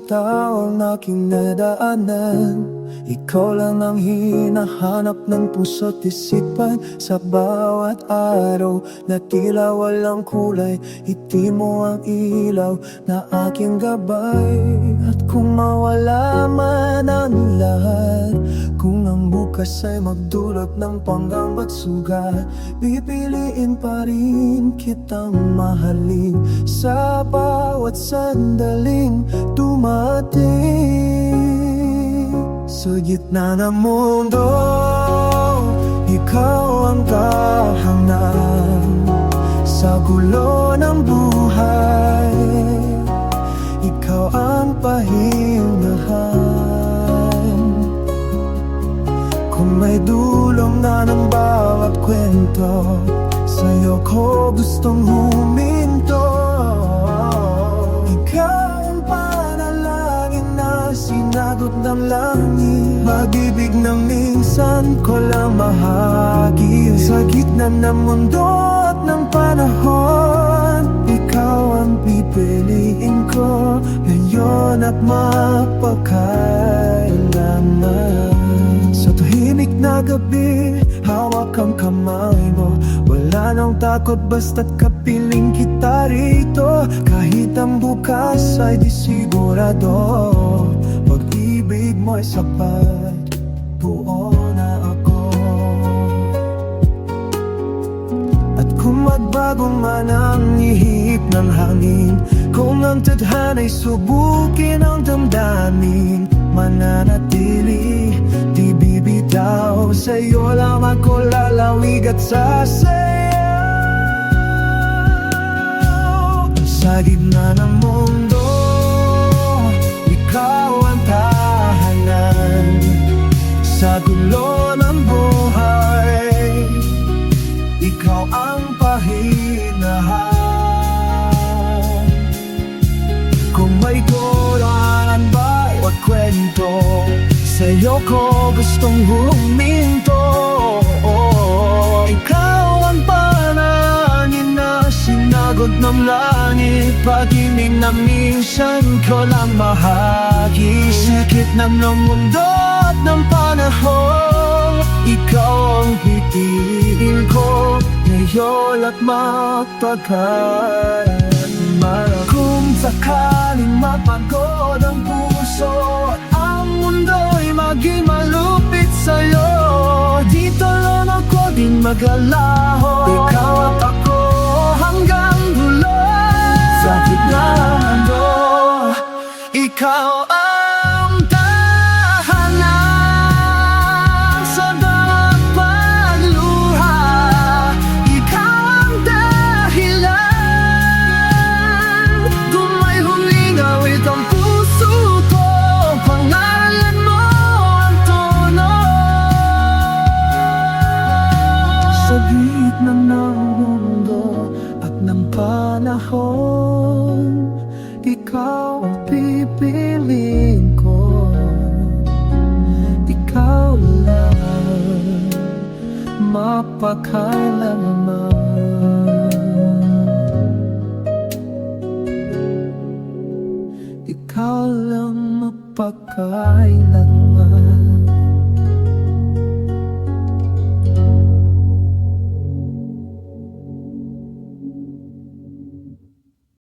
tao ang aking nadaanan. Ikaw lang ang hinahanap ng puso't isipan. Sa bawat araw na tila walang kulay, itim mo ang ilaw na aking gabay. At kung mawala man ang lahat, kung ang bukas ay magdulot ng panggamba't sugat, pipiliin pa rin kitang mahalin sa bawat sandaling dumating. Sa gitna ng mundo, ikaw ang tahanan. Sa gulo ng buhay, ikaw ang pahingahan. Kung may dulong na ng bawat kwento, sa'yo ko gustong huminto. Ikaw ang panalangin na sinagot ng langit. Pag-ibig na minsan ko lang mahagi. Sa gitna ng mundo at ng panahon, ikaw ang pipiliin ko ngayon at mapakailanman. Sa tahimik na gabi, hawak ang kamay mo. Wala nang takot basta't kapiling kita rito. Kahit ang bukas ay di sigurado, pag-ibig mo'y sapat, buo na ako. At kung magbago man ang ihip ng hangin, kung ang tadhana'y subukin ang damdamin, mananatili, di bibitaw. Sa'yo lang ako lalawig at sasayaw. Sa gitna ng mundo, ikaw ang tahanan. Sa dulo ng buhay, ikaw ang pahinahan. Kung may kurangan ba o kwento, sa'yo ko gustong huminto. Ikaw ang panalangin na sinagot ng langit. Pag-ibig na minsan ko lang mahagi. Sa gitna ng mundo at ng panahon, ikaw ang pipiliin ko ngayon at mapagkailanman. Kung sakaling mapagod ang puso at ang mundo'y maging malupit sa'yo, dito lang ako din mag-alaho. Ikaw at ako hanggang dulo. Sa gitna ng mundo, ikaw ang tahanan. Sa bawat pagluha, ikaw ang dahilan. Kung may humingawit ang puso ko, pangalan mo ang tono. Sa gitna ng mundo at ng panahon, ikaw ang pipiliin ko. Ikaw lang mapakailanman. Ikaw lang mapakailanman.